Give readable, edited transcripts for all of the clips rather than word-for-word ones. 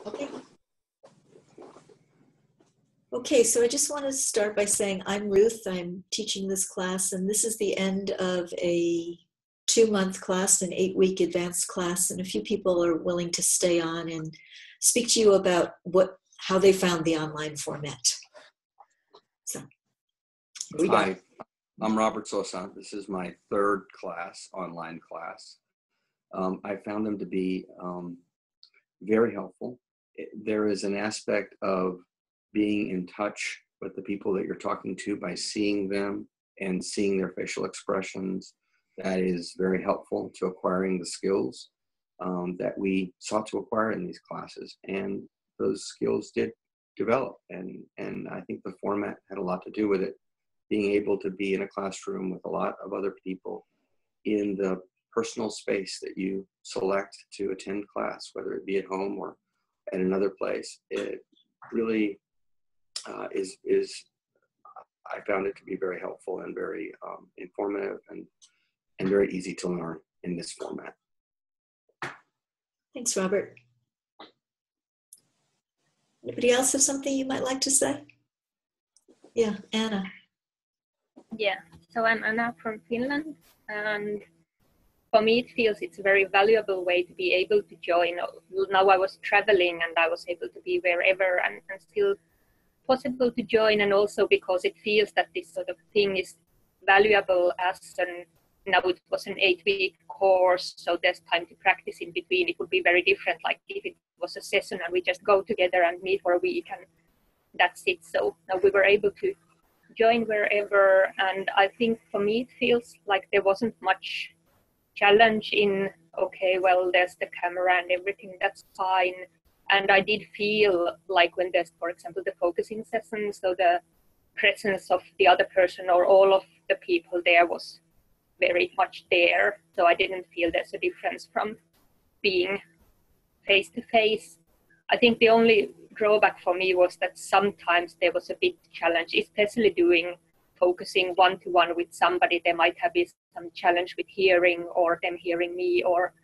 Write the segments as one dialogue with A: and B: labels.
A: Okay. Okay, so I just want to start by saying I'm Ruth. I'm teaching this class, and this is the end of a 2-month class, an 8-week advanced class, and a few people are willing to stay on and speak to you about how they found the online format. So, here we go.
B: Hi, I'm Robert Sosa. This is my 3rd class, online class. I found them to be very helpful. There is an aspect of being in touch with the people that you're talking to by seeing them and seeing their facial expressions. That is very helpful to acquiring the skills that we sought to acquire in these classes. And those skills did develop. And I think the format had a lot to do with it. Being able to be in a classroom with a lot of other people in the personal space that you select to attend class, whether it be at home or at another place, it really I found it to be very helpful and very informative and very easy to learn in this format.
A: Thanks, Robert. Anybody else have something you might like to say? Yeah, Anna.
C: Yeah, so I'm Anna from Finland, and for me it feels it's a very valuable way to be able to join. Now I was traveling and I was able to be wherever and still possible to join, and also because it feels that this sort of thing is valuable now it was an 8-week course, so there's time to practice in between. It would be very different like if it was a session and we just go together and meet for a week and that's it. So now we were able to join wherever, and I think for me it feels like there wasn't much challenge in, okay, well, there's the camera and everything, that's fine. And I did feel like when there's, for example, the focusing session, so the presence of the other person or all of the people there was very much there. So I didn't feel there's a difference from being face to face. I think the only drawback for me was that sometimes there was a bit challenge, especially doing focusing one-to-one with somebody. There might have been some challenge with hearing or them hearing me or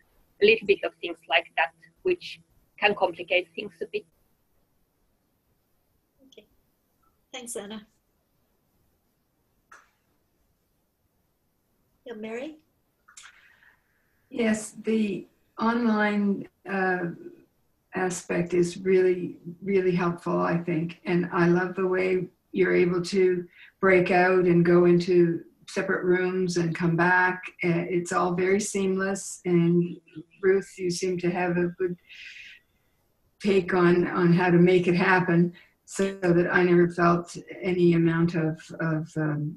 C: a little bit of things like that, which can complicate things a bit.
A: Okay. Thanks, Anna. Yeah, Mary?
D: Yes, the online aspect is really, really helpful, I think. And I love the way you're able to break out and go into separate rooms and come back. It's all very seamless. And Ruth, you seem to have a good take on how to make it happen so that I never felt any amount of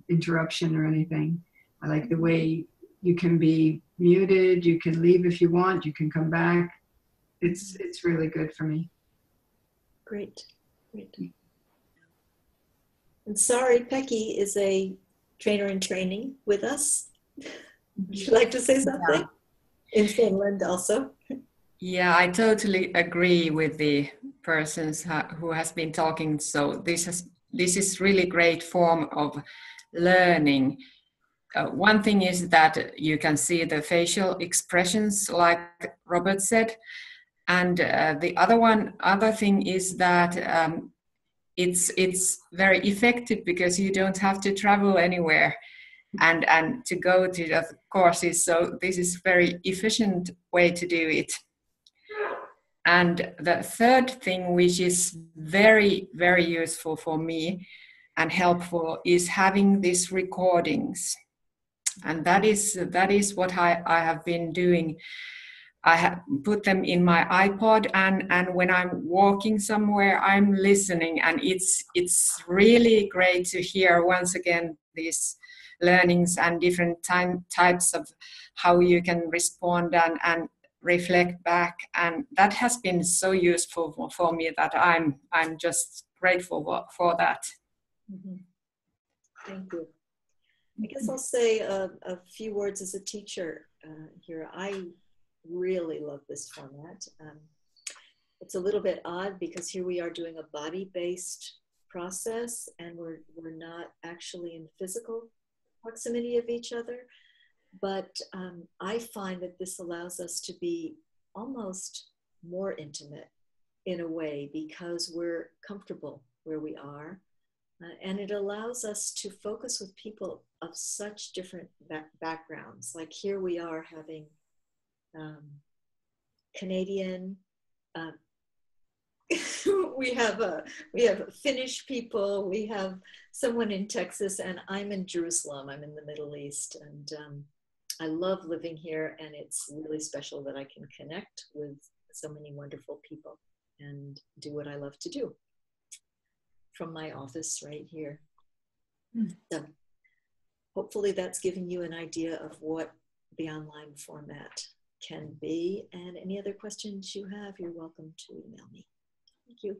D: interruption or anything. I like the way you can be muted, you can leave if you want, you can come back. It's really good for me.
A: Great. And sorry, Pekki is a trainer in training with us. Would you like to say something? Yeah. In Finland also.
E: Yeah, I totally agree with the persons who has been talking. So this is really great form of learning. One thing is that you can see the facial expressions, like Robert said, and the other thing is that it's very effective because you don't have to travel anywhere and to go to the courses. So this is very efficient way to do it. And the third thing, which is very, very useful for me and helpful, is having these recordings. And that is what I have been doing. I have put them in my iPod, and when I'm walking somewhere, I'm listening, and it's really great to hear once again these learnings and different types of how you can respond and reflect back, and that has been so useful for me that I'm just grateful for that.
A: Mm-hmm. Thank you. I guess I'll say a few words as a teacher here. I really love this format. It's a little bit odd because here we are doing a body-based process and we're not actually in physical proximity of each other. But I find that this allows us to be almost more intimate in a way because we're comfortable where we are. And it allows us to focus with people of such different backgrounds. Like here we are having Canadian, we have Finnish people, we have someone in Texas, and I'm in Jerusalem. I'm in the Middle East, and I love living here, and it's really special that I can connect with so many wonderful people and do what I love to do from my office right here. So hopefully that's giving you an idea of what the online format can be. And any other questions you have, you're welcome to email me. Thank you.